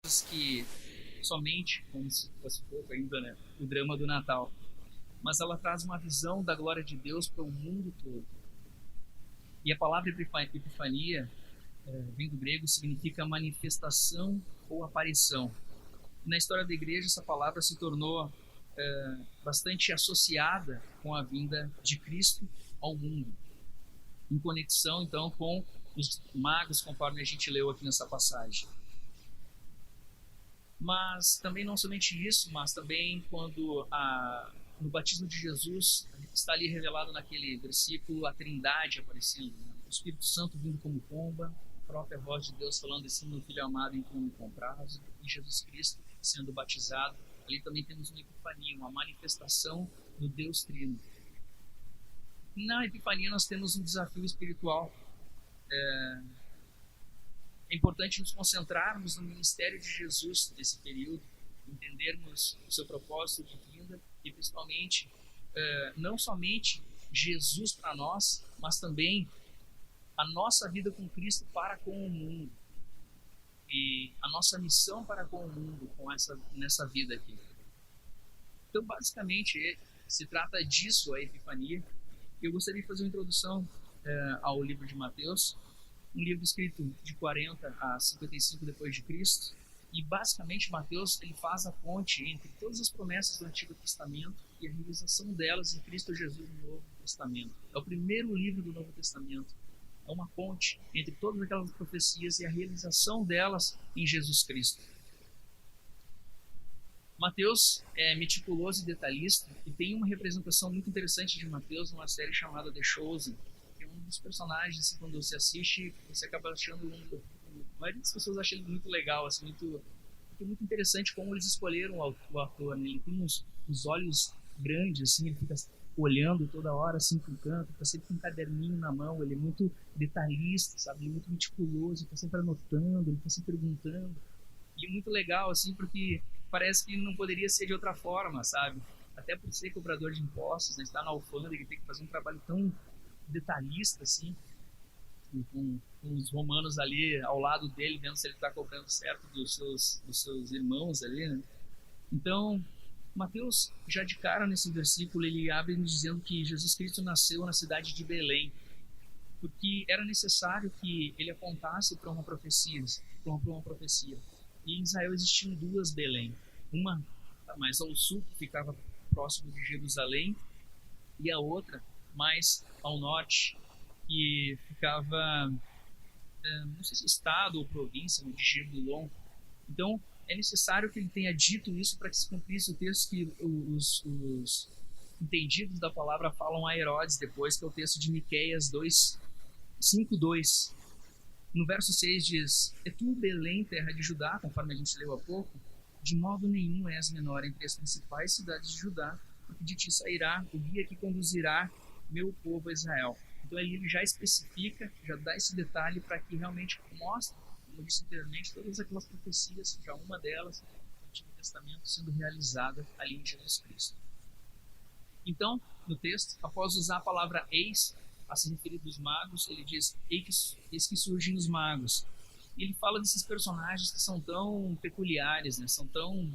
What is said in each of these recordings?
diz que somente, como se fosse pouco ainda, né, o drama do Natal, mas ela traz uma visão da glória de Deus para o mundo todo. E a palavra epifania, vem do grego, significa manifestação ou aparição. Na história da igreja, essa palavra se tornou bastante associada com a vinda de Cristo ao mundo, em conexão, então, com os magos, conforme a gente leu aqui nessa passagem. Mas também não somente isso, mas também quando no batismo de Jesus está ali revelado naquele versículo a Trindade aparecendo, né? O Espírito Santo vindo como pomba, a própria voz de Deus falando assim, meu filho amado em quem me comprazo, e Jesus Cristo sendo batizado. Ali também temos uma epifania, uma manifestação do Deus Trino. Na epifania nós temos um desafio espiritual. É importante nos concentrarmos no ministério de Jesus nesse período, entendermos o seu propósito de vinda e principalmente não somente Jesus para nós, mas também a nossa vida com Cristo para com o mundo e a nossa missão para com o mundo nessa vida aqui. Então, basicamente, se trata disso, a Epifania. Eu gostaria de fazer uma introdução ao livro de Mateus, um livro escrito de 40 a 55 depois de Cristo, e basicamente Mateus ele faz a ponte entre todas as promessas do Antigo Testamento e a realização delas em Cristo Jesus no Novo Testamento. É o primeiro livro do Novo Testamento. É uma ponte entre todas aquelas profecias e a realização delas em Jesus Cristo. Mateus é meticuloso e detalhista e tem uma representação muito interessante de Mateus numa série chamada The Chosen, que é um dos personagens, assim, quando você assiste, você acaba achando a maioria das pessoas acha ele muito legal, assim, muito interessante como eles escolheram o ator, né? Ele tem uns olhos grandes, assim, ele fica olhando toda hora, assim, pro canto, tá sempre com um caderninho na mão, ele é muito detalhista, sabe? Ele é muito meticuloso, ele tá sempre anotando, ele tá sempre perguntando. E é muito legal, assim, porque parece que não poderia ser de outra forma, sabe? Até por ser cobrador de impostos, né? Estar na alfândega, ele tem que fazer um trabalho tão detalhista, assim, com os romanos ali ao lado dele, vendo se ele está cobrando certo dos seus irmãos ali, né? Então, Mateus, já de cara nesse versículo, ele abre dizendo que Jesus Cristo nasceu na cidade de Belém, porque era necessário que ele apontasse para uma profecia. E em Israel existiam duas Belém, uma mais ao sul, que ficava próximo de Jerusalém, e a outra mais ao norte, que ficava, não sei se estado ou província, de Jebulon. Então, é necessário que ele tenha dito isso para que se cumprisse o texto que os entendidos da palavra falam a Herodes depois, que é o texto de Miqueias 5:2. No verso 6 diz: E tu, Belém, terra de Judá, conforme a gente leu há pouco, de modo nenhum és menor entre as principais cidades de Judá, porque de ti sairá o guia que conduzirá meu povo a Israel. Então ele já especifica, já dá esse detalhe para que realmente mostre, como eu disse anteriormente, todas aquelas profecias, já uma delas, do Antigo Testamento, sendo realizada ali em Jesus Cristo. Então, no texto, após usar a palavra eis, a se referir dos magos, ele diz, eis que surgem os magos. E ele fala desses personagens que são tão peculiares, né? São tão,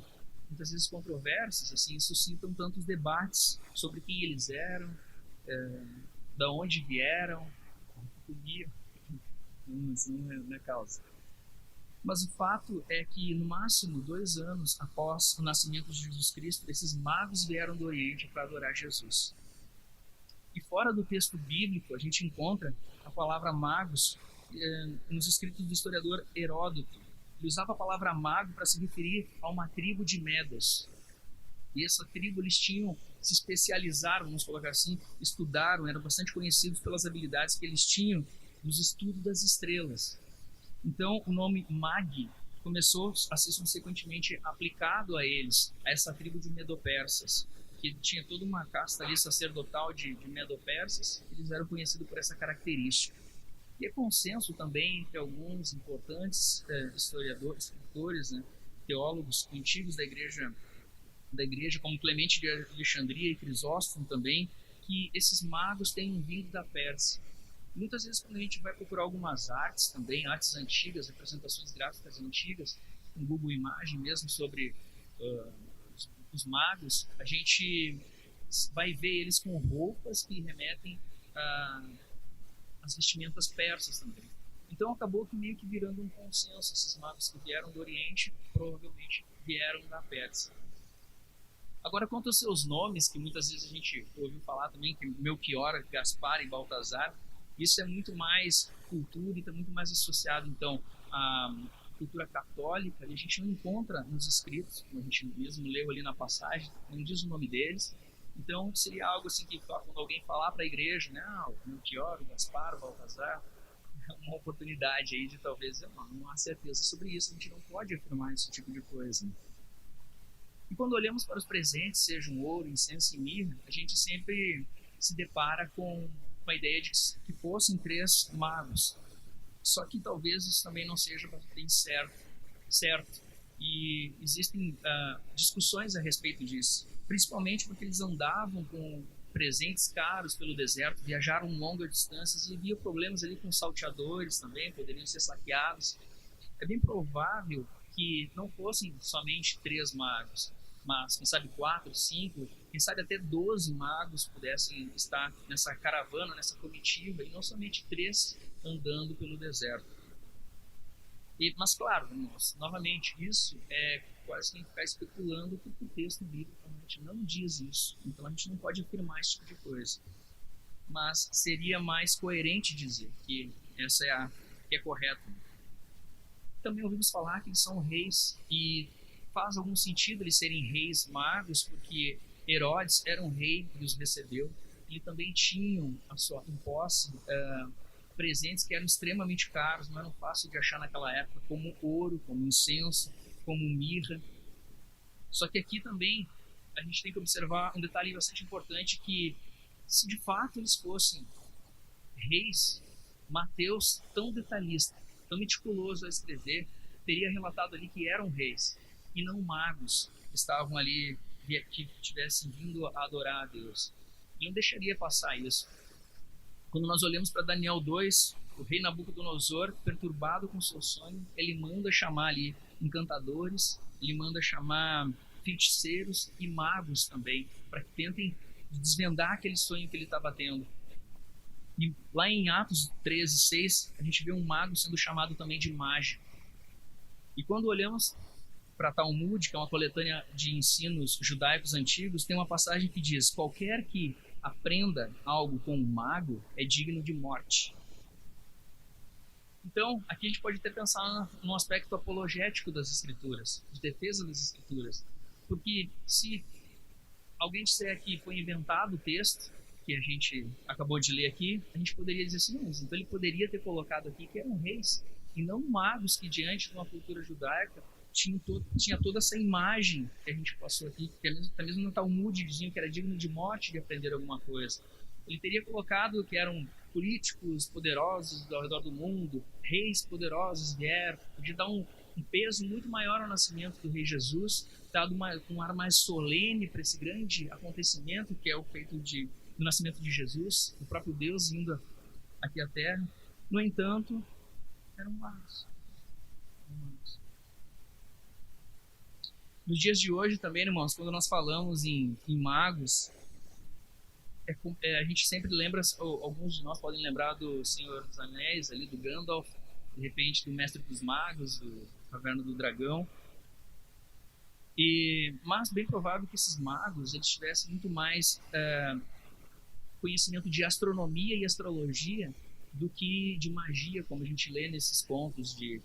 muitas vezes, controversos, assim, suscitam tantos debates sobre quem eles eram, da onde vieram, comiam, não é causa. Mas o fato é que, no máximo 2 anos após o nascimento de Jesus Cristo, esses magos vieram do Oriente para adorar Jesus. E fora do texto bíblico, a gente encontra a palavra magos nos escritos do historiador Heródoto. Ele usava a palavra mago para se referir a uma tribo de Medas. E essa tribo, eles se especializaram, vamos colocar assim, estudaram, eram bastante conhecidos pelas habilidades que eles tinham nos estudos das estrelas. Então, o nome Magi começou a ser subsequentemente aplicado a eles, a essa tribo de Medo-Persas, que tinha toda uma casta ali sacerdotal de Medo-Persas, eles eram conhecidos por essa característica. E é consenso também entre alguns importantes historiadores, escritores, né, teólogos antigos da igreja, como Clemente de Alexandria e Crisóstomo também, que esses magos têm vindo da Pérsia. Muitas vezes, quando a gente vai procurar algumas artes também, artes antigas, representações gráficas antigas, com Google Imagem mesmo sobre os magos, a gente vai ver eles com roupas que remetem às vestimentas persas também. Então acabou que meio que virando um consenso, esses magos que vieram do Oriente provavelmente vieram da Pérsia. Agora, quanto aos seus nomes, que muitas vezes a gente ouviu falar também, que Melchior, Gaspar e Baltazar, isso é muito mais cultura e está muito mais associado, então, à cultura católica, e a gente não encontra nos escritos, como a gente mesmo leu ali na passagem, não diz o nome deles. Então, seria algo assim que, quando alguém falar para a igreja, né, Melchior, Gaspar, Baltazar, é uma oportunidade aí de talvez, não há certeza sobre isso, a gente não pode afirmar esse tipo de coisa. E quando olhamos para os presentes, sejam ouro, incenso e mirra, a gente sempre se depara com a ideia de que fossem 3 magos. Só que talvez isso também não seja bem certo. E existem discussões a respeito disso, principalmente porque eles andavam com presentes caros pelo deserto, viajaram longas distâncias e havia problemas ali com salteadores também, poderiam ser saqueados. É bem provável que não fossem somente 3 magos, mas quem sabe 4, 5, quem sabe até 12 magos pudessem estar nessa caravana, nessa comitiva, e não somente 3 andando pelo deserto. Mas claro, irmãos, novamente, isso é quase que ficar especulando, porque o texto bíblico realmente não diz isso. Então a gente não pode afirmar esse tipo de coisa. Mas seria mais coerente dizer que essa é que é correta. Também ouvimos falar que eles são reis, e faz algum sentido eles serem reis magos, porque Herodes era um rei que os recebeu, e também tinham a sua em posse presentes que eram extremamente caros, não eram fáceis de achar naquela época, como ouro, como incenso, como mirra. Só que aqui também a gente tem que observar um detalhe bastante importante, que se de fato eles fossem reis, Mateus, tão detalhista, tão meticuloso a escrever, teria relatado ali que eram reis e não magos que estavam ali, que tivessem vindo a adorar a Deus. Ele não deixaria passar isso. Quando nós olhamos para Daniel 2, o rei Nabucodonosor, perturbado com seu sonho, ele manda chamar ali encantadores, ele manda chamar feiticeiros e magos também, para que tentem desvendar aquele sonho que ele estava tendo. E lá em Atos 13:6, a gente vê um mago sendo chamado também de mágico. E quando olhamos para Talmud, que é uma coletânea de ensinos judaicos antigos, tem uma passagem que diz: qualquer que aprenda algo com um mago é digno de morte. Então, aqui a gente pode até pensar num aspecto apologético das escrituras, de defesa das escrituras. Porque se alguém disser que foi inventado o texto que a gente acabou de ler aqui, a gente poderia dizer assim, não, então ele poderia ter colocado aqui que eram reis, e não magos que, diante de uma cultura judaica, tinha toda essa imagem que a gente passou aqui, que até mesmo no Talmud diziam que era digno de morte de aprender alguma coisa. Ele teria colocado que eram políticos poderosos ao redor do mundo, reis poderosos vieram, podia dar um peso muito maior ao nascimento do rei Jesus, dado um ar mais solene para esse grande acontecimento que é o feito do nascimento de Jesus, o próprio Deus vindo aqui à Terra. No entanto, eram magos. Nos dias de hoje também, irmãos, quando nós falamos em magos, a gente sempre lembra, ou alguns de nós podem lembrar do Senhor dos Anéis, ali do Gandalf, de repente do Mestre dos Magos, do Caverna do Dragão. Mas bem provável que esses magos eles tivessem muito mais conhecimento de astronomia e astrologia do que de magia, como a gente lê nesses contos de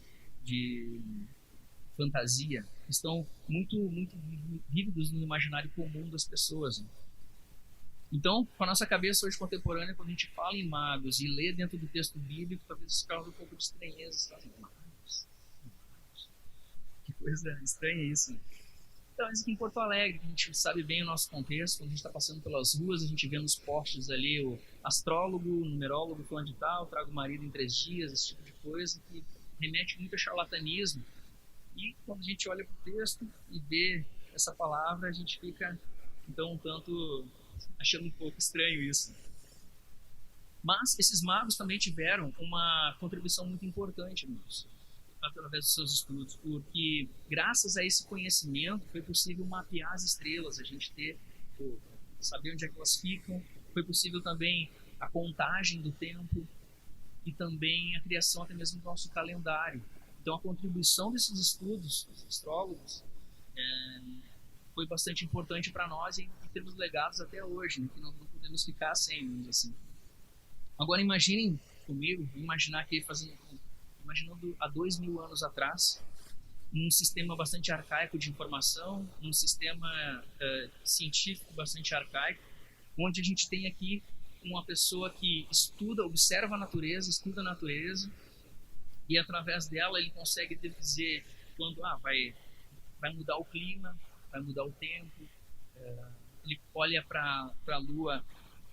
fantasia, que estão muito, muito vívidos no imaginário comum das pessoas. Então, com a nossa cabeça hoje contemporânea, quando a gente fala em magos e lê dentro do texto bíblico, talvez isso cause um pouco de estranheza. Magos? Que coisa estranha isso, né? Então, isso aqui em Porto Alegre, a gente sabe bem o nosso contexto, quando a gente está passando pelas ruas, a gente vê nos postes ali o astrólogo, o numerólogo, fulano de tal, traga o marido em 3 dias, esse tipo de coisa, que remete muito a charlatanismo. E quando a gente olha para o texto e vê essa palavra, a gente fica, então, um tanto achando um pouco estranho isso. Mas esses magos também tiveram uma contribuição muito importante, irmãos. através dos seus estudos, porque graças a esse conhecimento foi possível mapear as estrelas, a gente saber onde é que elas ficam, foi possível também a contagem do tempo e também a criação até mesmo do nosso calendário. Então a contribuição desses estudos, dos astrólogos, foi bastante importante para nós e temos legados até hoje, né, que não podemos ficar sem, vamos dizer assim. Agora imaginem comigo, imaginar que imaginando há 2.000 anos atrás, num sistema bastante arcaico de informação, num sistema científico bastante arcaico, onde a gente tem aqui uma pessoa que estuda, observa a natureza, estuda a natureza, e através dela ele consegue dizer quando vai mudar o clima, vai mudar o tempo. Ele olha para a lua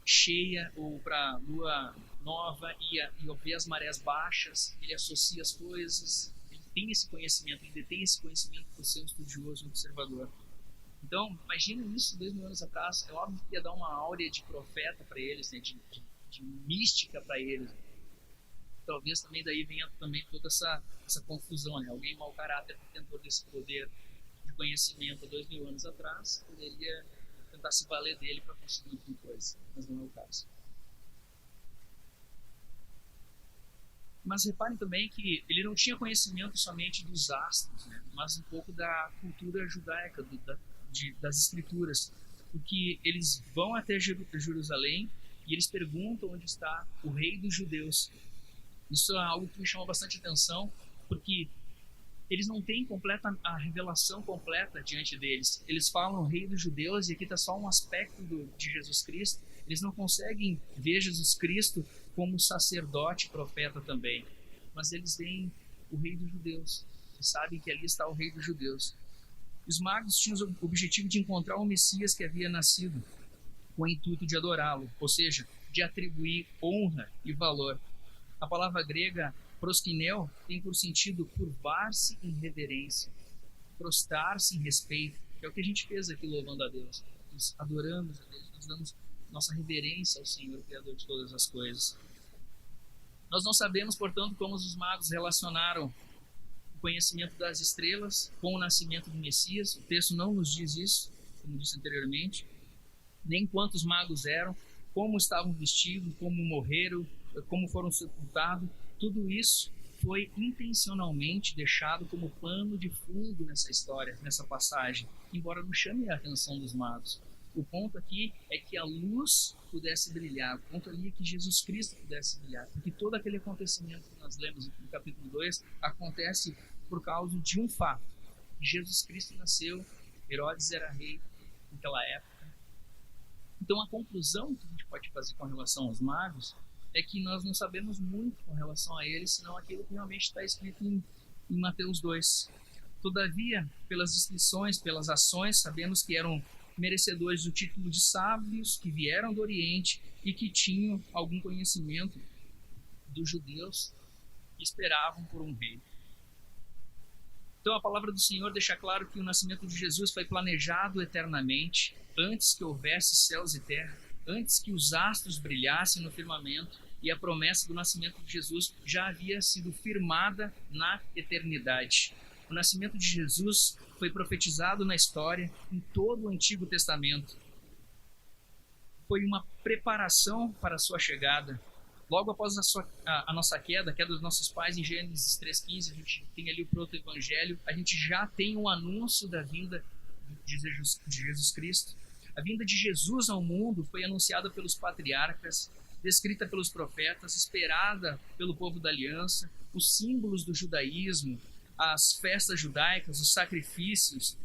cheia ou para a lua nova e vê as marés baixas, ele associa as coisas, ele tem esse conhecimento, ele detém esse conhecimento por ser um estudioso, um observador. Então, imagina isso 2.000 anos atrás, é óbvio que ia dar uma áurea de profeta para eles, né, de mística para eles. Talvez também daí venha também toda essa confusão, né? Alguém mau caráter que tentou desse poder de conhecimento há 2.000 anos atrás, poderia tentar se valer dele para conseguir alguma coisa, mas não é o caso. Mas reparem também que ele não tinha conhecimento somente dos astros, né? Mas um pouco da cultura judaica, das escrituras, porque eles vão até Jerusalém e eles perguntam onde está o rei dos judeus. Isso é algo que me chama bastante atenção, porque eles não têm a revelação completa diante deles. Eles falam rei dos judeus e aqui está só um aspecto de Jesus Cristo. Eles não conseguem ver Jesus Cristo como sacerdote, profeta também. Mas eles veem o rei dos judeus. Eles sabem que ali está o rei dos judeus. Os magos tinham o objetivo de encontrar o Messias que havia nascido, com o intuito de adorá-lo, ou seja, de atribuir honra e valor. A palavra grega proskineo tem por sentido curvar-se em reverência, prostrar-se em respeito, que é o que a gente fez aqui louvando a Deus. Nós adoramos a Deus, nós damos nossa reverência ao Senhor, Criador de todas as coisas. Nós não sabemos, portanto, como os magos relacionaram o conhecimento das estrelas com o nascimento do Messias. O texto não nos diz isso, como disse anteriormente, nem quantos magos eram, como estavam vestidos, como morreram, como foram sepultados. Tudo isso foi intencionalmente deixado como pano de fundo nessa história, nessa passagem, embora não chame a atenção dos magos. O ponto aqui é que a luz pudesse brilhar, o ponto ali é que Jesus Cristo pudesse brilhar, porque todo aquele acontecimento que nós lemos no capítulo 2 acontece por causa de um fato. Jesus Cristo nasceu, Herodes era rei naquela época. Então a conclusão que a gente pode fazer com relação aos magos é que nós não sabemos muito com relação a eles, senão aquilo que realmente está escrito em Mateus 2. Todavia, pelas descrições, pelas ações, sabemos que eram merecedores do título de sábios, que vieram do Oriente e que tinham algum conhecimento dos judeus que esperavam por um rei. Então a palavra do Senhor deixa claro que o nascimento de Jesus foi planejado eternamente, antes que houvesse céus e terra, antes que os astros brilhassem no firmamento, e a promessa do nascimento de Jesus já havia sido firmada na eternidade. O nascimento de Jesus foi profetizado na história, em todo o Antigo Testamento. Foi uma preparação para a sua chegada. Logo após a nossa queda, a queda dos nossos pais, em Gênesis 3,15, a gente tem ali o proto-evangelho, a gente já tem um anúncio da vinda de Jesus Cristo. A vinda de Jesus ao mundo foi anunciada pelos patriarcas, descrita pelos profetas, esperada pelo povo da aliança, os símbolos do judaísmo, as festas judaicas, os sacrifícios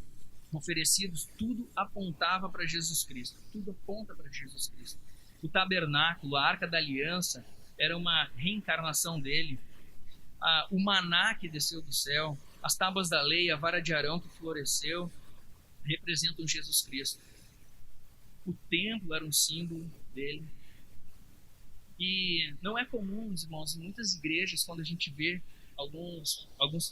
oferecidos, tudo apontava para Jesus Cristo, tudo aponta para Jesus Cristo. O tabernáculo, a arca da aliança, era uma reencarnação dele. O maná que desceu do céu, as tábuas da lei, a vara de Arão que floresceu, representam Jesus Cristo. O templo era um símbolo dele. E não é comum, irmãos, em muitas igrejas, quando a gente vê alguns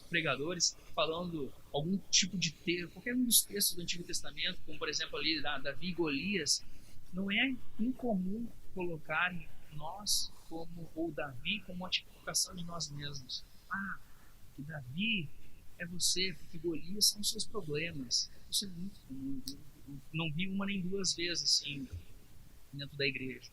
pregadores falando algum tipo de texto, qualquer um dos textos do Antigo Testamento, como por exemplo ali Davi e Golias, não é incomum colocarem nós ou Davi como uma tipificação de nós mesmos. porque Davi é você, porque Golias são os seus problemas. Isso é muito comum. Eu não vi uma nem duas vezes assim dentro da igreja.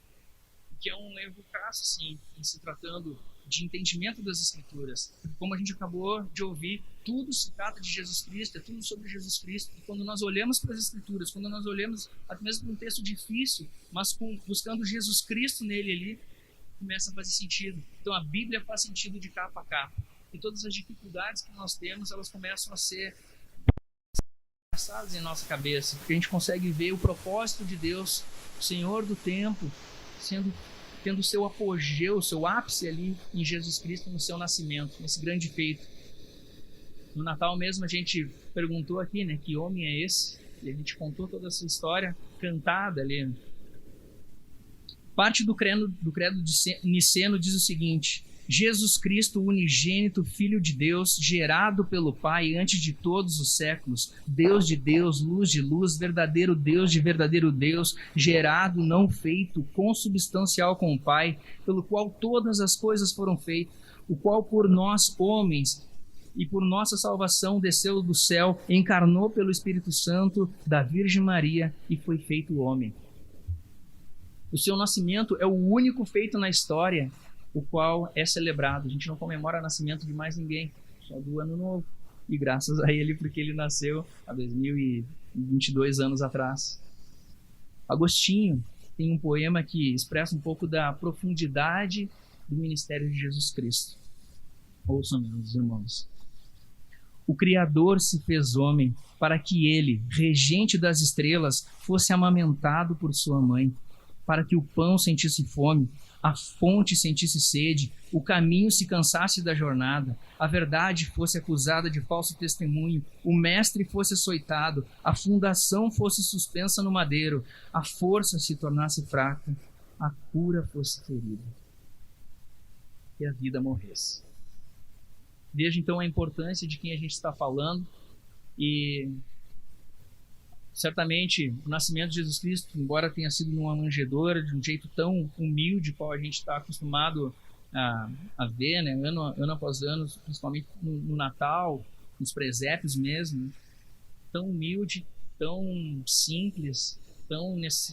O que é um erro crasso, assim, em se tratando de entendimento das Escrituras. Como a gente acabou de ouvir, tudo se trata de Jesus Cristo, é tudo sobre Jesus Cristo. E quando nós olhamos para as Escrituras, quando nós olhamos até mesmo um texto difícil, mas buscando Jesus Cristo nele ali, começa a fazer sentido. Então a Bíblia faz sentido de capa a capa. E todas as dificuldades que nós temos, elas começam a ser passadas em nossa cabeça, porque a gente consegue ver o propósito de Deus, o Senhor do tempo, tendo seu apogeu, seu ápice ali em Jesus Cristo, no seu nascimento, nesse grande feito. No Natal mesmo a gente perguntou aqui, né, que homem é esse? E a gente contou toda essa história cantada ali. Parte do credo niceno diz o seguinte: Jesus Cristo, unigênito, Filho de Deus, gerado pelo Pai antes de todos os séculos, Deus de Deus, luz de luz, verdadeiro Deus de verdadeiro Deus, gerado, não feito, consubstancial com o Pai, pelo qual todas as coisas foram feitas, o qual por nós, homens, e por nossa salvação desceu do céu, encarnou pelo Espírito Santo da Virgem Maria e foi feito homem. O seu nascimento é o único feito na história o qual é celebrado. A gente não comemora o nascimento de mais ninguém, só do Ano Novo. E graças a ele, porque ele nasceu há 2022 anos atrás. Agostinho tem um poema que expressa um pouco da profundidade do ministério de Jesus Cristo. Ouçam, meus irmãos. O Criador se fez homem para que ele, regente das estrelas, fosse amamentado por sua mãe, para que o pão sentisse fome, a fonte sentisse sede, o caminho se cansasse da jornada, a verdade fosse acusada de falso testemunho, o mestre fosse açoitado, a fundação fosse suspensa no madeiro, a força se tornasse fraca, a cura fosse ferida e a vida morresse. Veja então a importância de quem a gente está falando. E certamente o nascimento de Jesus Cristo, embora tenha sido numa manjedoura, de um jeito tão humilde, qual a gente está acostumado a ver, né, ano após ano, principalmente no Natal, nos presépios mesmo, tão humilde, tão simples,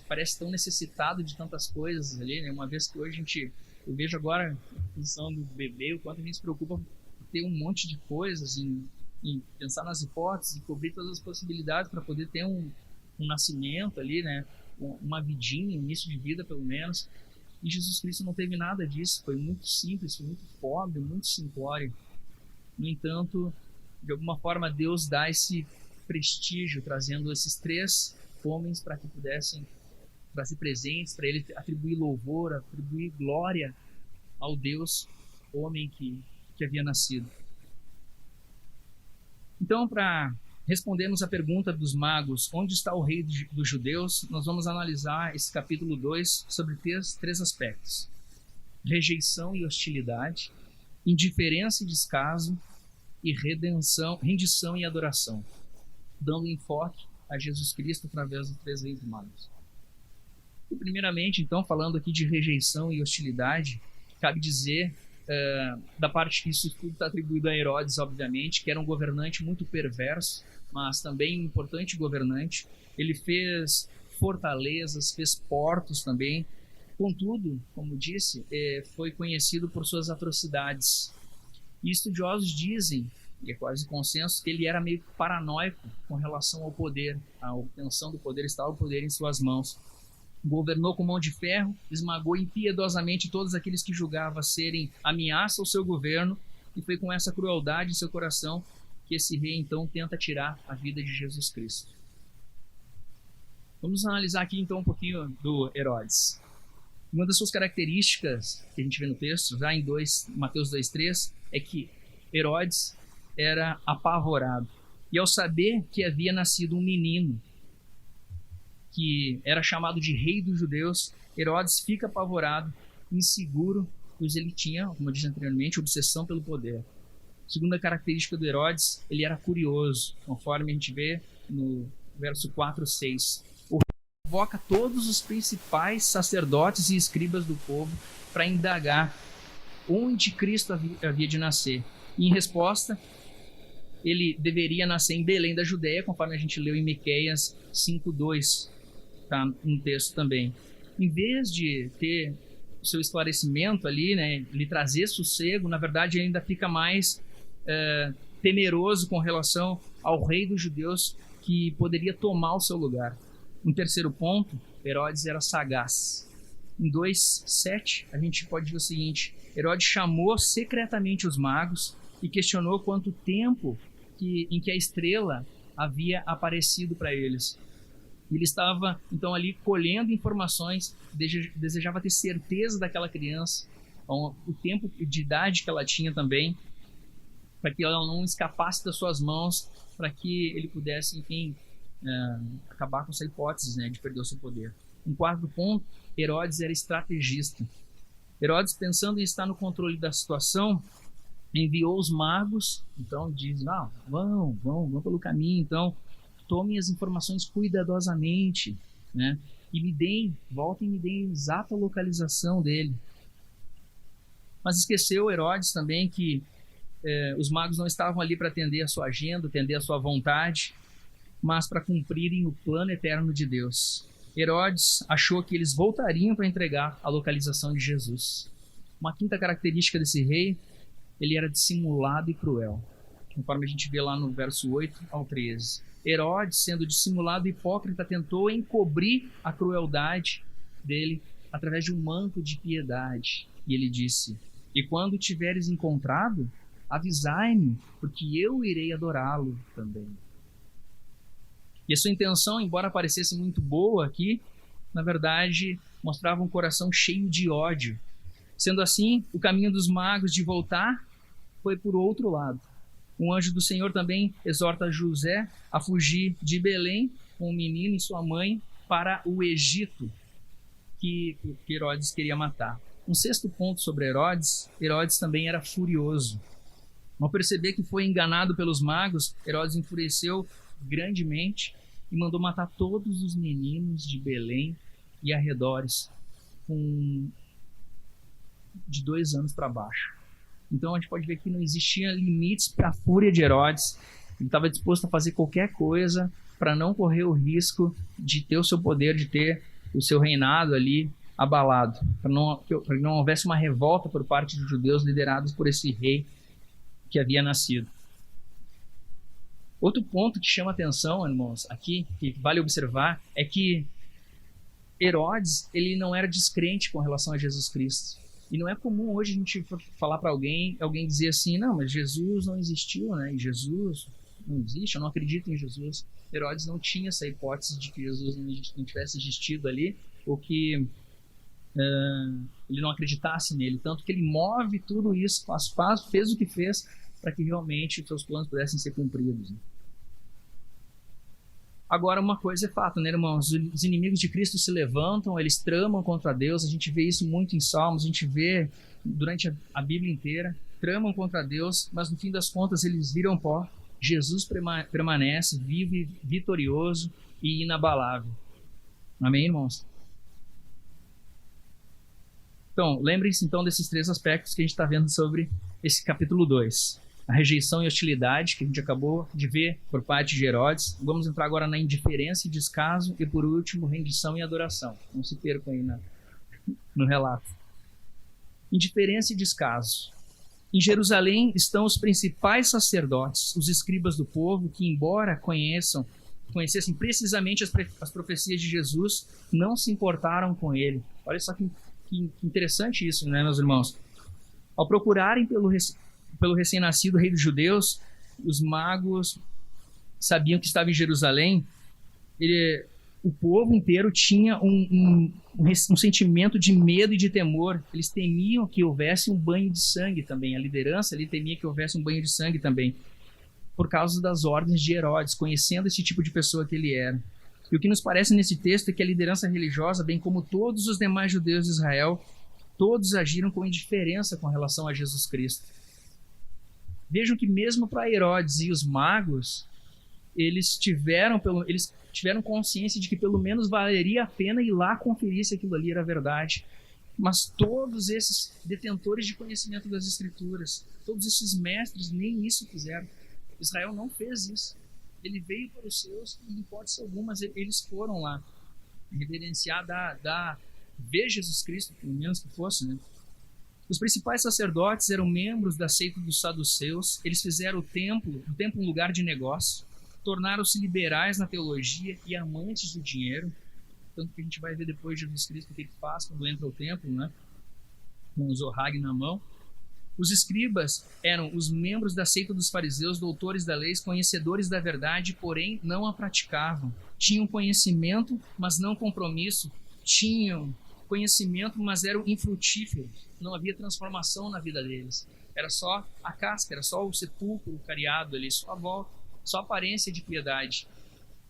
parece tão necessitado de tantas coisas ali, né? Uma vez que hoje eu vejo agora a posição do bebê, o quanto a gente se preocupa por ter um monte de coisas, em pensar nas hipóteses, em cobrir todas as possibilidades para poder ter um nascimento ali, né? Uma vidinha, início de vida pelo menos. E Jesus Cristo não teve nada disso, foi muito simples, foi muito pobre, muito simplório. No entanto, de alguma forma Deus dá esse prestígio, trazendo esses 3 homens para que pudessem trazer presentes, para ele atribuir louvor, atribuir glória ao Deus homem que havia nascido. Então, para respondermos a pergunta dos magos, onde está o rei dos judeus, nós vamos analisar esse capítulo 2 sobre 3 aspectos: rejeição e hostilidade, indiferença e descaso, e rendição e adoração, dando enfoque a Jesus Cristo através dos 3 reis magos. E primeiramente, então, falando aqui de rejeição e hostilidade, cabe dizer da parte que isso tudo está atribuído a Herodes, obviamente, que era um governante muito perverso, mas também um importante governante. Ele fez fortalezas, fez portos também. Contudo, como disse, foi conhecido por suas atrocidades. E estudiosos dizem, e é quase consenso, que ele era meio paranoico com relação ao poder, a obtenção do poder, estava o poder em suas mãos. Governou com mão de ferro, esmagou impiedosamente todos aqueles que julgava serem ameaça ao seu governo, e foi com essa crueldade em seu coração que esse rei então tenta tirar a vida de Jesus Cristo. Vamos analisar aqui então um pouquinho do Herodes. Uma das suas características que a gente vê no texto, já em Mateus 2,3, é que Herodes era apavorado. E ao saber que havia nascido um menino, que era chamado de rei dos judeus, Herodes fica apavorado, inseguro, pois ele tinha, como eu disse anteriormente, obsessão pelo poder. Segunda característica do Herodes, ele era curioso, conforme a gente vê no verso 4-6. O rei convoca todos os principais sacerdotes e escribas do povo para indagar onde Cristo havia de nascer. E, em resposta, ele deveria nascer em Belém da Judéia, conforme a gente leu em Miqueias 5:2, tá no texto também. Em vez de ter o seu esclarecimento ali, né, lhe trazer sossego, na verdade ainda fica mais temeroso com relação ao rei dos judeus que poderia tomar o seu lugar. Um terceiro ponto, Herodes era sagaz. Em 2:7, a gente pode ver o seguinte: Herodes chamou secretamente os magos e questionou quanto tempo em que a estrela havia aparecido para eles. Ele estava, então, ali colhendo informações, desejava ter certeza daquela criança, o tempo de idade que ela tinha também, para que ela não escapasse das suas mãos, para que ele pudesse, enfim, acabar com essa hipótese, né, de perder o seu poder. Um quarto ponto, Herodes era estrategista. Herodes, pensando em estar no controle da situação, enviou os magos, então dizem, vão pelo caminho, então tomem as informações cuidadosamente, né? E voltem e me deem a exata localização dele. Mas esqueceu Herodes também que os magos não estavam ali para atender a sua agenda, atender a sua vontade, mas para cumprirem o plano eterno de Deus. Herodes achou que eles voltariam para entregar a localização de Jesus. Uma quinta característica desse rei, ele era dissimulado e cruel, conforme a gente vê lá no verso 8 ao 13. Herodes, sendo dissimulado e hipócrita, tentou encobrir a crueldade dele através de um manto de piedade. E ele disse: e quando o tiveres encontrado, avisai-me, porque eu irei adorá-lo também. E a sua intenção, embora parecesse muito boa aqui, na verdade, mostrava um coração cheio de ódio. Sendo assim, o caminho dos magos de voltar foi por outro lado. Um anjo do Senhor também exorta José a fugir de Belém com o menino e sua mãe para o Egito, que Herodes queria matar. Um sexto ponto sobre Herodes também era furioso. Ao perceber que foi enganado pelos magos, Herodes enfureceu grandemente e mandou matar todos os meninos de Belém e arredores de 2 anos para baixo. Então a gente pode ver que não existia limites para a fúria de Herodes. Ele estava disposto a fazer qualquer coisa para não correr o risco de ter o seu poder, de ter o seu reinado ali abalado, para que não houvesse uma revolta por parte dos judeus liderados por esse rei que havia nascido. Outro ponto que chama atenção, irmãos, aqui, que vale observar, é que Herodes, ele não era descrente com relação a Jesus Cristo. E não é comum hoje a gente falar para alguém dizer assim, não, mas Jesus não existiu, né? E Jesus não existe, eu não acredito em Jesus. Herodes não tinha essa hipótese de que Jesus não tivesse existido ali, ou que ele não acreditasse nele. Tanto que ele move tudo isso, fez o que fez, para que realmente os seus planos pudessem ser cumpridos. Agora, uma coisa é fato, né, irmãos? Os inimigos de Cristo se levantam, eles tramam contra Deus. A gente vê isso muito em Salmos, a gente vê durante a Bíblia inteira. Tramam contra Deus, mas no fim das contas eles viram pó. Jesus permanece vivo e vitorioso e inabalável. Amém, irmãos? Então, lembrem-se então desses 3 aspectos que a gente está vendo sobre esse capítulo 2. A rejeição e hostilidade, que a gente acabou de ver por parte de Herodes. Vamos entrar agora na indiferença e descaso. E por último, rendição e adoração. Não se percam aí no relato. Indiferença e descaso. Em Jerusalém estão os principais sacerdotes, os escribas do povo, que embora conhecessem precisamente as profecias de Jesus, não se importaram com ele. Olha só que interessante isso, né, meus irmãos? Ao procurarem pelo recém-nascido rei dos judeus, os magos sabiam que estava em Jerusalém. O povo inteiro tinha um sentimento de medo e de temor. Eles temiam que houvesse um banho de sangue também. A liderança ali temia que houvesse um banho de sangue também, por causa das ordens de Herodes, conhecendo esse tipo de pessoa que ele era. E o que nos parece nesse texto é que a liderança religiosa, bem como todos os demais judeus de Israel, todos agiram com indiferença com relação a Jesus Cristo. Vejam que mesmo para Herodes e os magos, eles tiveram consciência de que pelo menos valeria a pena ir lá conferir se aquilo ali era verdade. Mas todos esses detentores de conhecimento das Escrituras, todos esses mestres, nem isso fizeram. Israel não fez isso. Ele veio para os seus e, em hipótese alguma, eles foram lá reverenciar, ver Jesus Cristo, pelo menos que fosse, né? Os principais sacerdotes eram membros da seita dos saduceus. Eles fizeram o templo um lugar de negócio, tornaram-se liberais na teologia e amantes do dinheiro. Tanto que a gente vai ver depois de Jesus Cristo o que ele faz quando entra ao templo, né? Com o Zohag na mão. Os escribas eram os membros da seita dos fariseus, doutores da lei, conhecedores da verdade, porém não a praticavam. Tinham conhecimento, mas não compromisso. Tinham conhecimento, mas eram infrutíferos. Não havia transformação na vida deles. Era só a casca, era só o sepulcro cariado ali, só a volta, só a aparência de piedade.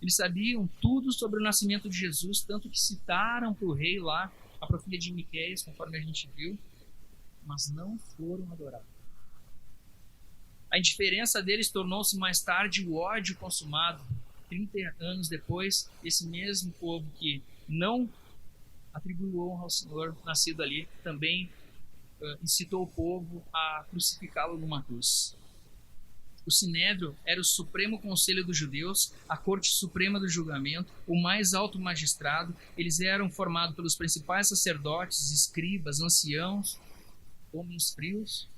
Eles sabiam tudo sobre o nascimento de Jesus, tanto que citaram para o rei lá a profecia de Miqueias, conforme a gente viu, mas não foram adorar. A indiferença deles tornou-se mais tarde o ódio consumado. 30 anos depois, esse mesmo povo que não atribuiu honra ao Senhor, nascido ali, também incitou o povo a crucificá-lo numa cruz. O Sinédrio era o supremo conselho dos judeus, a corte suprema do julgamento, o mais alto magistrado. Eles eram formados pelos principais sacerdotes, escribas, anciãos, homens frios,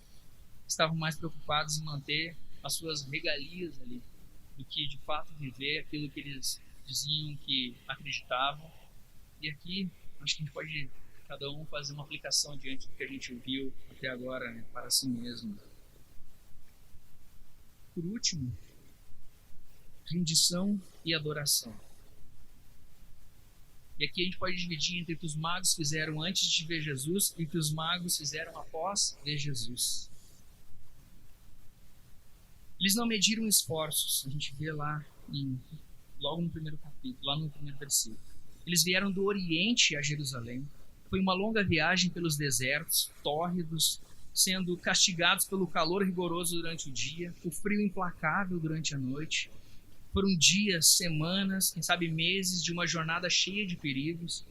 estavam mais preocupados em manter as suas regalias ali, do que de fato viver aquilo que eles diziam que acreditavam. E aqui, acho que a gente pode, cada um, fazer uma aplicação diante do que a gente viu até agora, né, para si mesmo. Por último, rendição e adoração. E aqui a gente pode dividir entre o que os magos fizeram antes de ver Jesus e o que os magos fizeram após ver Jesus. Eles não mediram esforços, a gente vê lá logo no primeiro capítulo, lá no primeiro versículo. Eles vieram do Oriente a Jerusalém. Foi uma longa viagem pelos desertos, tórridos, sendo castigados pelo calor rigoroso durante o dia, o frio implacável durante a noite. Foram dias, semanas, quem sabe meses de uma jornada cheia de perigos.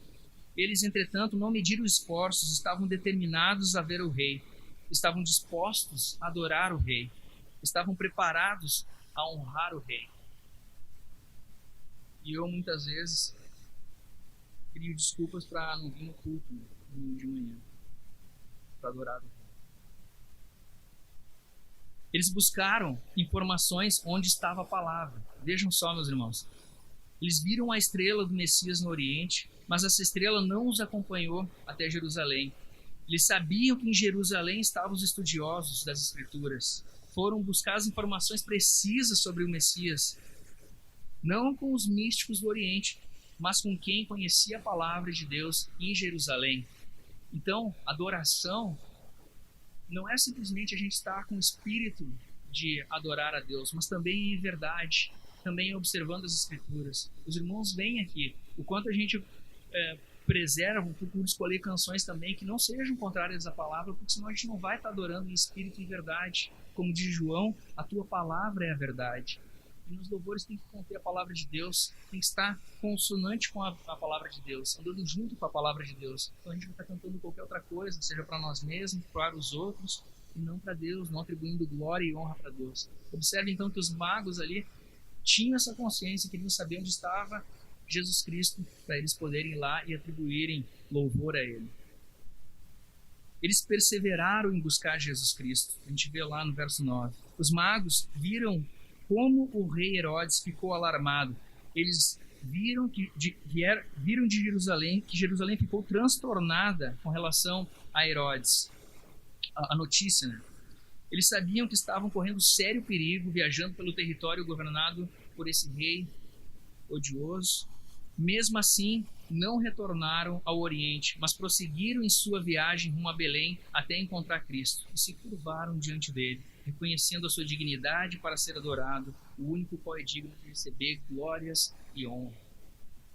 Eles, entretanto, não mediram esforços, estavam determinados a ver o rei, estavam dispostos a adorar o rei, estavam preparados a honrar o rei. E eu, muitas vezes, crio desculpas para não vir no culto de manhã, para adorar o rei. Eles buscaram informações onde estava a palavra. Vejam só, meus irmãos. Eles viram a estrela do Messias no Oriente, mas essa estrela não os acompanhou até Jerusalém. Eles sabiam que em Jerusalém estavam os estudiosos das Escrituras. Foram buscar as informações precisas sobre o Messias, não com os místicos do Oriente, mas com quem conhecia a palavra de Deus em Jerusalém. Então, adoração não é simplesmente a gente estar com o espírito de adorar a Deus, mas também em verdade, também observando as Escrituras. Os irmãos veem aqui o quanto a gente preserva, procura escolher canções também que não sejam contrárias à palavra, porque senão a gente não vai estar adorando em espírito e em verdade. Como diz João, a tua palavra é a verdade. E nos louvores tem que conter a palavra de Deus, tem que estar consonante com a palavra de Deus, andando junto com a palavra de Deus. Então a gente vai estar cantando qualquer outra coisa, seja para nós mesmos, para os outros, e não para Deus, não atribuindo glória e honra para Deus. Observe então que os magos ali tinham essa consciência, queriam saber onde estava Jesus Cristo, para eles poderem ir lá e atribuírem louvor a Ele. Eles perseveraram em buscar Jesus Cristo. A gente vê lá no verso 9. Os magos viram como o rei Herodes ficou alarmado. Eles viram de Jerusalém, que Jerusalém ficou transtornada com relação a Herodes. A notícia, né? Eles sabiam que estavam correndo sério perigo, viajando pelo território governado por esse rei odioso. Mesmo assim, não retornaram ao Oriente, mas prosseguiram em sua viagem rumo a Belém até encontrar Cristo e se curvaram diante dele, reconhecendo a sua dignidade para ser adorado, o único qual é digno de receber glórias e honra.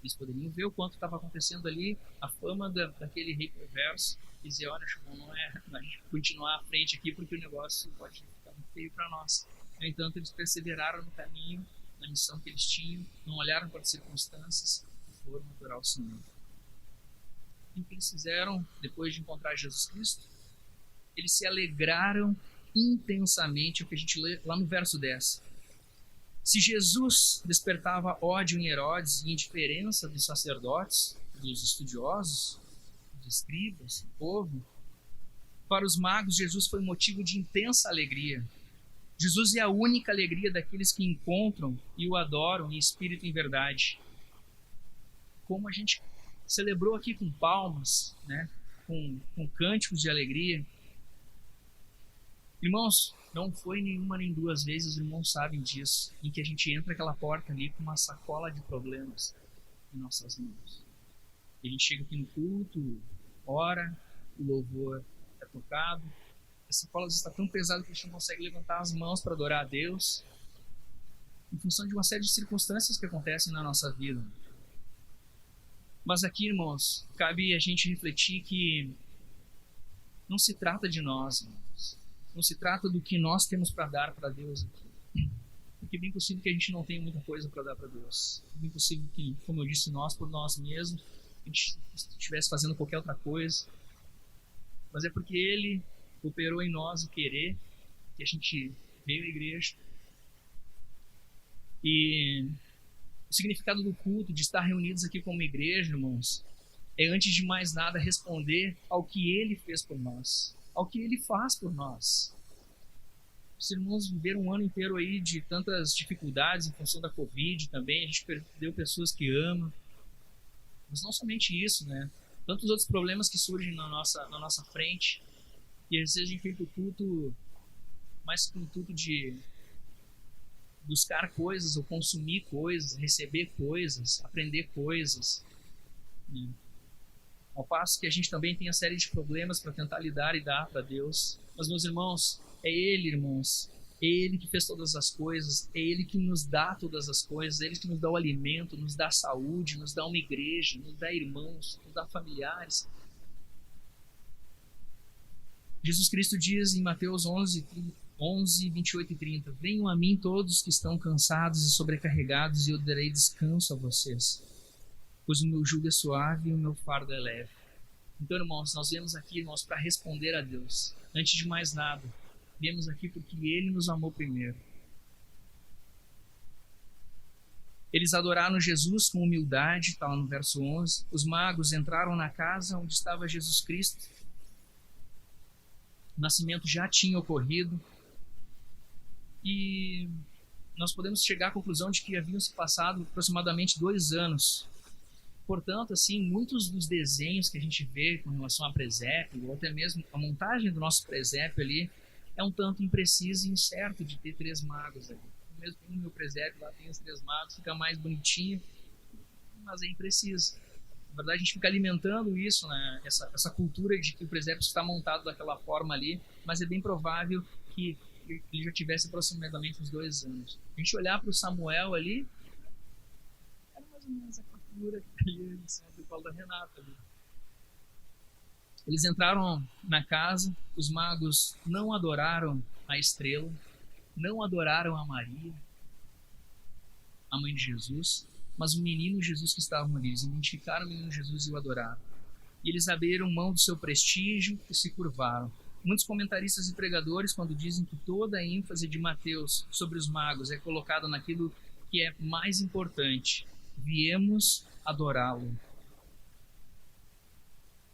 Eles poderiam ver o quanto estava acontecendo ali, a fama daquele rei perverso, e dizer, olha, não é a gente continuar à frente aqui porque o negócio pode ficar muito feio para nós. No entanto, eles perseveraram no caminho, na missão que eles tinham, não olharam para as circunstâncias e foram adorar o Senhor. E o que eles fizeram depois de encontrar Jesus Cristo? Eles se alegraram intensamente, o que a gente lê lá no verso 10. Se Jesus despertava ódio em Herodes e indiferença dos sacerdotes, dos estudiosos, dos escribas, do povo, para os magos Jesus foi motivo de intensa alegria. Jesus é a única alegria daqueles que encontram e o adoram em espírito e em verdade. Como a gente celebrou aqui com palmas, né? com cânticos de alegria. Irmãos, não foi nenhuma nem duas vezes, os irmãos sabem disso, em que a gente entra aquela porta ali com uma sacola de problemas em nossas mãos. E a gente chega aqui no culto, ora, o louvor é tocado, a sacola está tão pesada que a gente não consegue levantar as mãos para adorar a Deus, em função de uma série de circunstâncias que acontecem na nossa vida. Mas aqui, irmãos, cabe a gente refletir que não se trata de nós, irmãos. Não se trata do que nós temos para dar para Deus aqui. Porque é bem possível que a gente não tenha muita coisa para dar para Deus. É bem possível que, como eu disse, nós, por nós mesmos, a gente estivesse fazendo qualquer outra coisa. Mas é porque Ele operou em nós o querer, que a gente veio à igreja. E o significado do culto, de estar reunidos aqui como igreja, irmãos, é, antes de mais nada, responder ao que Ele fez por nós, ao que Ele faz por nós. Os irmãos viveram um ano inteiro aí de tantas dificuldades em função da Covid também, a gente perdeu pessoas que ama, mas não somente isso, né? Tantos outros problemas que surgem na nossa frente, e às vezes a gente vem para o culto mais com o intuito de buscar coisas ou consumir coisas, receber coisas, aprender coisas, né? Ao passo que a gente também tem a série de problemas para tentar lidar e dar para Deus. Mas, meus irmãos, é Ele, irmãos, é Ele que fez todas as coisas, é Ele que nos dá todas as coisas, é Ele que nos dá o alimento, nos dá saúde, nos dá uma igreja, nos dá irmãos, nos dá familiares. Jesus Cristo diz em Mateus 11, 28 e 30, venham a mim todos que estão cansados e sobrecarregados e eu darei descanso a vocês, pois o meu jugo é suave e o meu fardo é leve. Então, irmãos, nós viemos aqui, irmãos, para responder a Deus. Antes de mais nada, viemos aqui porque Ele nos amou primeiro. Eles adoraram Jesus com humildade, está lá no verso 11. Os magos entraram na casa onde estava Jesus Cristo. O nascimento já tinha ocorrido. E nós podemos chegar à conclusão de que haviam se passado aproximadamente 2 anos. Portanto, assim, muitos dos desenhos que a gente vê com relação a presépio, ou até mesmo a montagem do nosso presépio ali, é um tanto impreciso e incerto de ter 3 magos ali. Mesmo no meu presépio lá tem os 3 magos, fica mais bonitinho, mas é impreciso. Na verdade, a gente fica alimentando isso, né? essa cultura de que o presépio está montado daquela forma ali, mas é bem provável que ele já tivesse aproximadamente uns 2 anos. A gente olhar para o Samuel ali, era mais ou menos a cultura que ali em São Paulo da Renata ali. Eles entraram na casa, os magos não adoraram a estrela, não adoraram a Maria, a mãe de Jesus, mas o menino Jesus que estava ali. Eles identificaram o menino Jesus e o adoraram. E eles abriram mão do seu prestígio e se curvaram. Muitos comentaristas e pregadores, quando dizem que toda a ênfase de Mateus sobre os magos é colocada naquilo que é mais importante, viemos adorá-lo.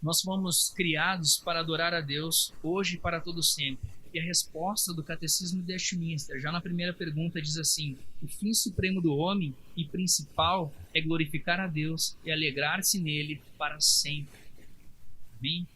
Nós fomos criados para adorar a Deus, hoje e para todo sempre. E a resposta do Catecismo de Westminster, já na primeira pergunta, diz assim: o fim supremo do homem e principal é glorificar a Deus e alegrar-se nele para sempre. Amém?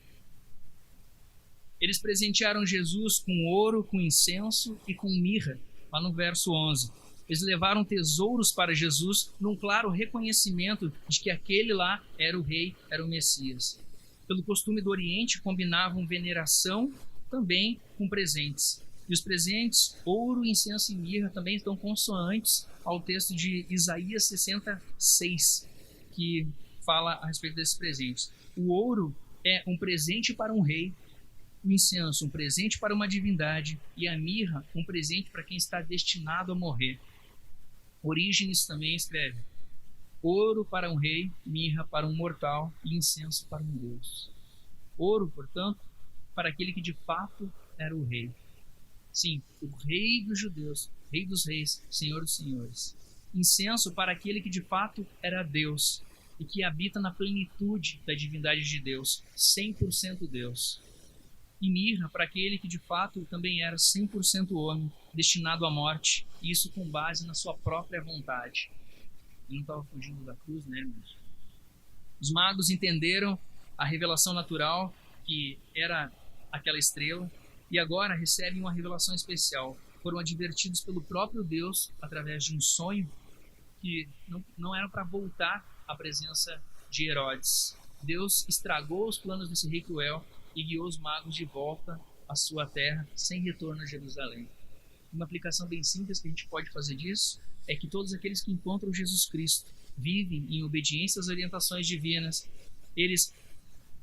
Eles presentearam Jesus com ouro, com incenso e com mirra, lá no verso 11. Eles levaram tesouros para Jesus num claro reconhecimento de que aquele lá era o rei, era o Messias. Pelo costume do Oriente, combinavam veneração também com presentes. E os presentes, ouro, incenso e mirra, também estão consoantes ao texto de Isaías 66, que fala a respeito desses presentes. O ouro é um presente para um rei, o incenso, um presente para uma divindade, e a mirra, um presente para quem está destinado a morrer. Orígenes também escreve: Ouro para um rei, mirra para um mortal e incenso para um deus. Ouro, portanto, para aquele que de fato era o rei. Sim, o rei dos judeus, rei dos reis, senhor dos senhores. Incenso para aquele que de fato era Deus e que habita na plenitude da divindade de Deus, 100% Deus. E mirra para aquele que de fato também era 100% homem, destinado à morte, e isso com base na sua própria vontade. Ele não estava fugindo da cruz, né, irmãos? Os magos entenderam a revelação natural, que era aquela estrela, e agora recebem uma revelação especial. Foram advertidos pelo próprio Deus, através de um sonho, que não era para voltar à presença de Herodes. Deus estragou os planos desse rei cruel e guiou os magos de volta à sua terra, sem retorno a Jerusalém. Uma aplicação bem simples que a gente pode fazer disso é que todos aqueles que encontram Jesus Cristo vivem em obediência às orientações divinas, eles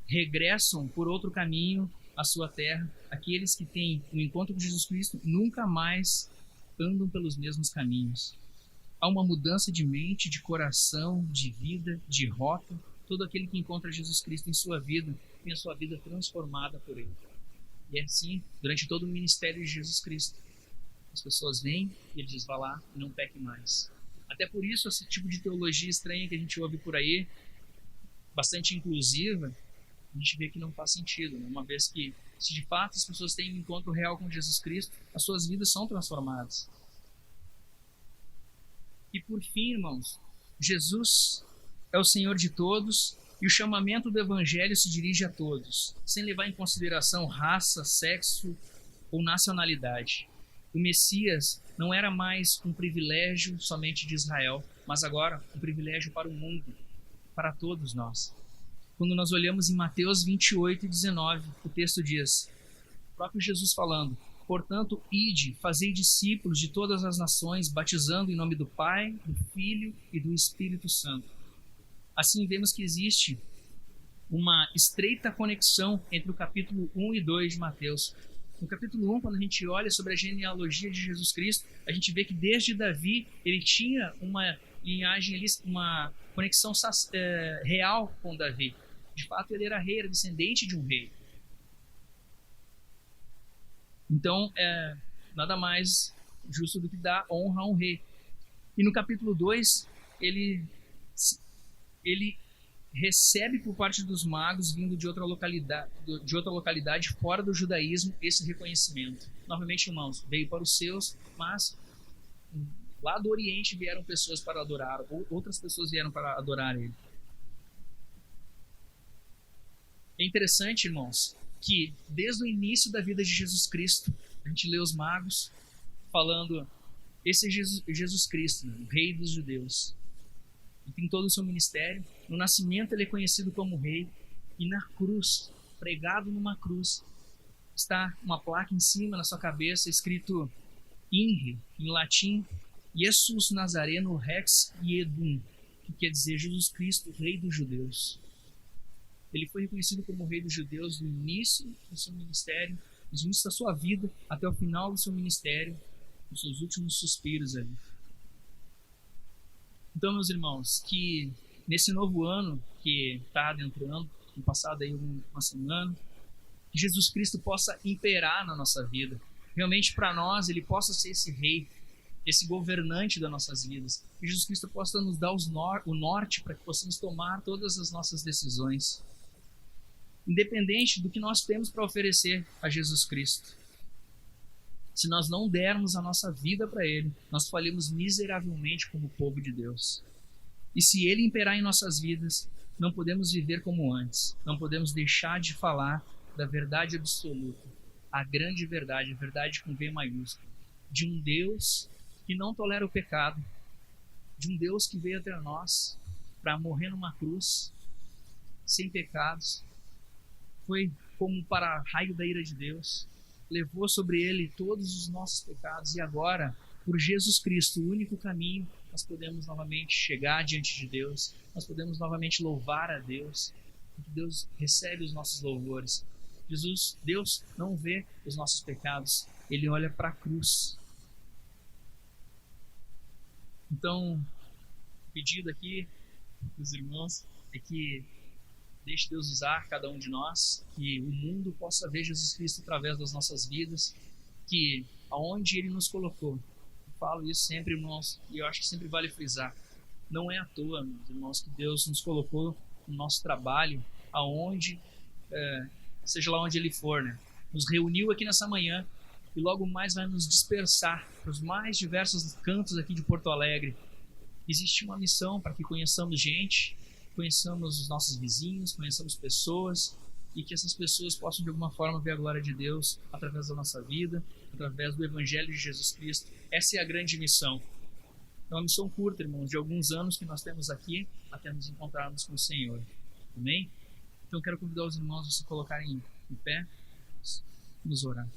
regressam por outro caminho à sua terra. Aqueles que têm um encontro com Jesus Cristo nunca mais andam pelos mesmos caminhos. Há uma mudança de mente, de coração, de vida, de rota. Todo aquele que encontra Jesus Cristo em sua vida tem a sua vida transformada por Ele. E é assim durante todo o ministério de Jesus Cristo. As pessoas vêm e Ele diz, vá lá e não peque mais. Até por isso, esse tipo de teologia estranha que a gente ouve por aí, bastante inclusiva, a gente vê que não faz sentido, né? Uma vez que, se de fato as pessoas têm um encontro real com Jesus Cristo, as suas vidas são transformadas. E por fim, irmãos, Jesus é o Senhor de todos e o chamamento do Evangelho se dirige a todos, sem levar em consideração raça, sexo ou nacionalidade. O Messias não era mais um privilégio somente de Israel, mas agora um privilégio para o mundo, para todos nós. Quando nós olhamos em Mateus 28:19, o texto diz, o próprio Jesus falando, portanto, ide, fazei discípulos de todas as nações, batizando em nome do Pai, do Filho e do Espírito Santo. Assim vemos que existe uma estreita conexão entre o capítulo 1 e 2 de Mateus. No capítulo 1, quando a gente olha sobre a genealogia de Jesus Cristo, a gente vê que desde Davi ele tinha uma linhagem ali, uma conexão real com Davi. De fato, ele era rei, era descendente de um rei. Então, nada mais justo do que dar honra a um rei. E no capítulo 2, ele recebe por parte dos magos, vindo de outra localidade fora do judaísmo, esse reconhecimento. Novamente, irmãos, veio para os seus, mas lá do Oriente vieram pessoas para adorar, outras pessoas vieram para adorar ele. É interessante, irmãos, que desde o início da vida de Jesus Cristo, a gente lê os magos falando, esse é Jesus Cristo, né, o rei dos judeus. Ele tem todo o seu ministério. No nascimento ele é conhecido como rei, e na cruz, pregado numa cruz, está uma placa em cima na sua cabeça, escrito INRI, em latim, Jesus Nazareno Rex Iedum, que quer dizer Jesus Cristo, rei dos judeus. Ele foi reconhecido como rei dos judeus do início do seu ministério, do início da sua vida até o final do seu ministério, nos seus últimos suspiros ali. Então, meus irmãos, que nesse novo ano que está adentrando, no passado aí uma semana, que Jesus Cristo possa imperar na nossa vida. Realmente para nós ele possa ser esse rei, esse governante das nossas vidas. Que Jesus Cristo possa nos dar o norte para que possamos tomar todas as nossas decisões. Independente do que nós temos para oferecer a Jesus Cristo. Se nós não dermos a nossa vida para Ele, nós falhamos miseravelmente como povo de Deus. E se Ele imperar em nossas vidas, não podemos viver como antes. Não podemos deixar de falar da verdade absoluta, a grande verdade, a verdade com V maiúsculo, de um Deus que não tolera o pecado, de um Deus que veio até nós para morrer numa cruz, sem pecados, foi como para raio da ira de Deus, levou sobre ele todos os nossos pecados, e agora, por Jesus Cristo, o único caminho, nós podemos novamente chegar diante de Deus, nós podemos novamente louvar a Deus, porque Deus recebe os nossos louvores. Deus não vê os nossos pecados, Ele olha para a cruz. Então, o pedido aqui dos irmãos é que deixe Deus usar cada um de nós, que o mundo possa ver Jesus Cristo através das nossas vidas, que aonde Ele nos colocou, eu falo isso sempre, irmãos, e eu acho que sempre vale frisar, não é à toa, meus irmãos, que Deus nos colocou no nosso trabalho, aonde, seja lá onde Ele for, né? Nos reuniu aqui nessa manhã e logo mais vai nos dispersar para os mais diversos cantos aqui de Porto Alegre. Existe uma missão para que conheçamos gente, conheçamos os nossos vizinhos, conheçamos pessoas e que essas pessoas possam de alguma forma ver a glória de Deus através da nossa vida, através do Evangelho de Jesus Cristo. Essa é a grande missão. É uma missão curta, irmãos, de alguns anos que nós temos aqui até nos encontrarmos com o Senhor. Amém? Então, eu quero convidar os irmãos a se colocarem em pé, nos orar.